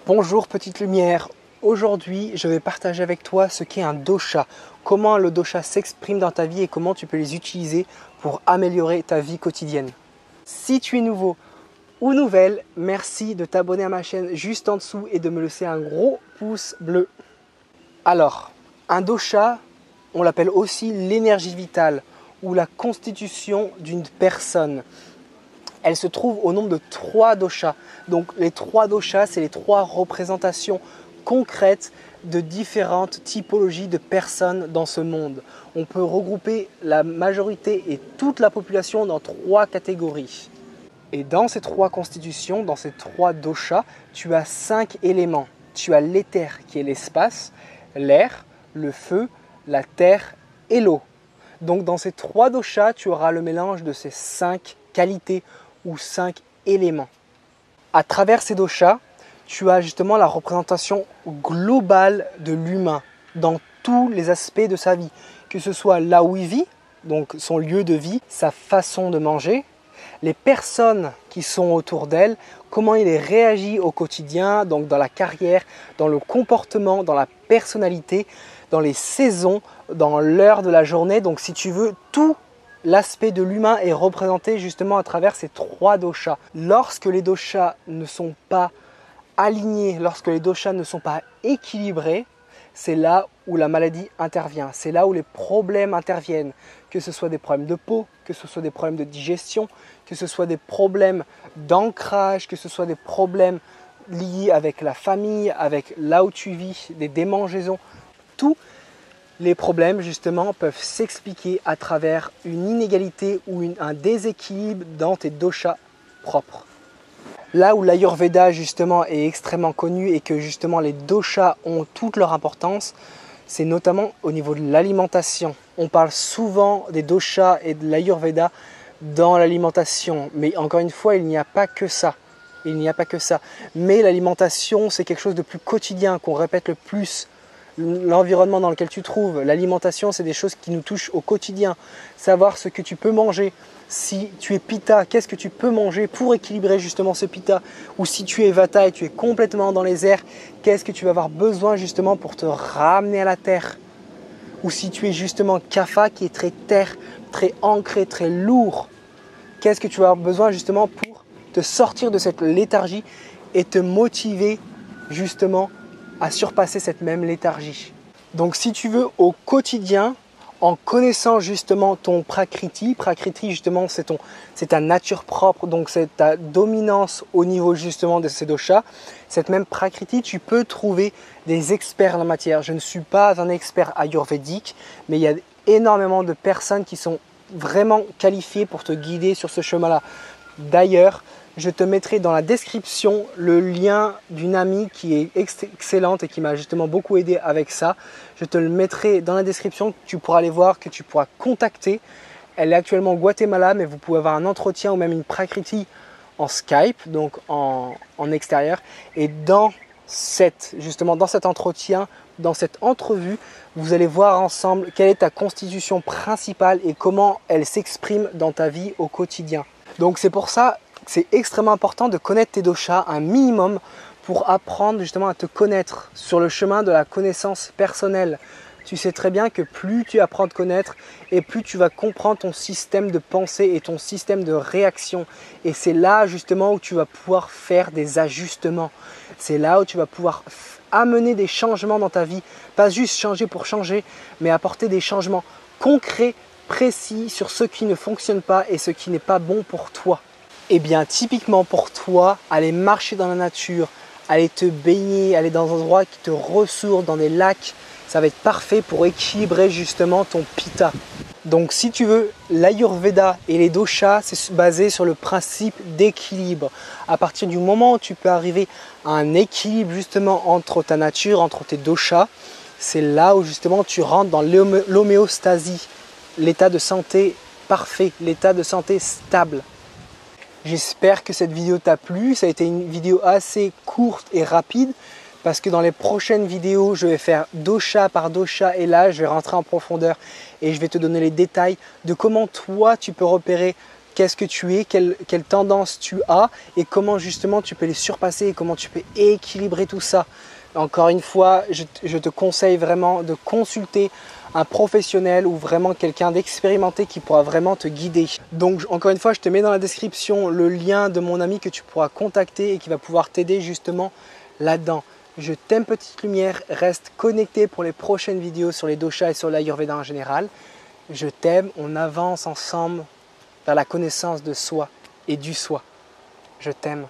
Bonjour petite lumière, aujourd'hui je vais partager avec toi ce qu'est un dosha, comment le dosha s'exprime dans ta vie et comment tu peux les utiliser pour améliorer ta vie quotidienne. Si tu es nouveau ou nouvelle, merci de t'abonner à ma chaîne juste en dessous et de me laisser un gros pouce bleu. Alors, un dosha, on l'appelle aussi l'énergie vitale ou la constitution d'une personne. Elle se trouve au nombre de 3 doshas. Donc les 3 doshas, c'est les 3 représentations concrètes de différentes typologies de personnes dans ce monde. On peut regrouper la majorité et toute la population dans 3 catégories. Et dans ces 3 constitutions, dans ces 3 doshas, tu as 5 éléments. Tu as l'éther qui est l'espace, l'air, le feu, la terre et l'eau. Donc dans ces 3 doshas, tu auras le mélange de ces 5 qualités ou 5 éléments. À travers ces doshas, tu as justement la représentation globale de l'humain dans tous les aspects de sa vie, que ce soit là où il vit, donc son lieu de vie, sa façon de manger, les personnes qui sont autour d'elle, comment il réagit au quotidien, donc dans la carrière, dans le comportement, dans la personnalité, dans les saisons, dans l'heure de la journée. Donc si tu veux, tout l'aspect de l'humain est représenté justement à travers ces 3 doshas. Lorsque les doshas ne sont pas alignés, lorsque les doshas ne sont pas équilibrés, c'est là où la maladie intervient, c'est là où les problèmes interviennent, que ce soit des problèmes de peau, que ce soit des problèmes de digestion, que ce soit des problèmes d'ancrage, que ce soit des problèmes liés avec la famille, avec là où tu vis, des démangeaisons, tout. Les problèmes justement peuvent s'expliquer à travers une inégalité ou un déséquilibre dans tes doshas propres. Là où l'Ayurveda justement est extrêmement connu et que justement les doshas ont toute leur importance, c'est notamment au niveau de l'alimentation. On parle souvent des doshas et de l'Ayurveda dans l'alimentation, mais encore une fois, il n'y a pas que ça. Il n'y a pas que ça. Mais l'alimentation, c'est quelque chose de plus quotidien, qu'on répète le plus. L'environnement dans lequel tu te trouves, l'alimentation, c'est des choses qui nous touchent au quotidien. Savoir ce que tu peux manger. Si tu es pitta, qu'est-ce que tu peux manger pour équilibrer justement ce pitta? Ou si tu es vata et tu es complètement dans les airs, qu'est-ce que tu vas avoir besoin justement pour te ramener à la terre? Ou si tu es justement kapha qui est très terre, très ancré, très lourd, qu'est-ce que tu vas avoir besoin justement pour te sortir de cette léthargie et te motiver justement à surpasser cette même léthargie. Donc si tu veux au quotidien, en connaissant justement ton prakriti justement c'est ta nature propre, donc c'est ta dominance au niveau justement de ces doshas, cette même prakriti, tu peux trouver des experts en la matière. Je ne suis pas un expert ayurvédique, mais il y a énormément de personnes qui sont vraiment qualifiées pour te guider sur ce chemin-là. D'ailleurs, je te mettrai dans la description le lien d'une amie qui est excellente et qui m'a justement beaucoup aidé avec ça. Je te le mettrai dans la description, tu pourras aller voir, que tu pourras contacter. Elle est actuellement au Guatemala, mais vous pouvez avoir un entretien ou même une prakriti en Skype, donc en extérieur. Et dans cet entretien, dans cette entrevue, vous allez voir ensemble quelle est ta constitution principale et comment elle s'exprime dans ta vie au quotidien. Donc c'est pour ça que c'est extrêmement important de connaître tes doshas un minimum pour apprendre justement à te connaître sur le chemin de la connaissance personnelle. Tu sais très bien que plus tu apprends à te connaître et plus tu vas comprendre ton système de pensée et ton système de réaction. Et c'est là justement où tu vas pouvoir faire des ajustements. C'est là où tu vas pouvoir amener des changements dans ta vie. Pas juste changer pour changer, mais apporter des changements concrets, précis sur ce qui ne fonctionne pas et ce qui n'est pas bon pour toi. Et bien typiquement pour toi, aller marcher dans la nature, aller te baigner, aller dans un endroit qui te ressource, dans des lacs, ça va être parfait pour équilibrer justement ton pitta. Donc si tu veux, l'Ayurveda et les doshas, c'est basé sur le principe d'équilibre. À partir du moment où tu peux arriver à un équilibre justement entre ta nature, entre tes doshas, c'est là où justement tu rentres dans l'homéostasie, l'état de santé parfait, l'état de santé stable. J'espère que cette vidéo t'a plu. Ça a été une vidéo assez courte et rapide parce que dans les prochaines vidéos, je vais faire dosha par dosha et là, je vais rentrer en profondeur et je vais te donner les détails de comment toi, tu peux repérer qu'est-ce que tu es, quelle tendance tu as et comment justement tu peux les surpasser et comment tu peux équilibrer tout ça. Encore une fois, je te conseille vraiment de consulter un professionnel ou vraiment quelqu'un d'expérimenté qui pourra vraiment te guider. Donc encore une fois, je te mets dans la description le lien de mon ami que tu pourras contacter et qui va pouvoir t'aider justement là-dedans. Je t'aime petite lumière, reste connecté pour les prochaines vidéos sur les doshas et sur l'Ayurveda en général. Je t'aime, on avance ensemble vers la connaissance de soi et du soi. Je t'aime.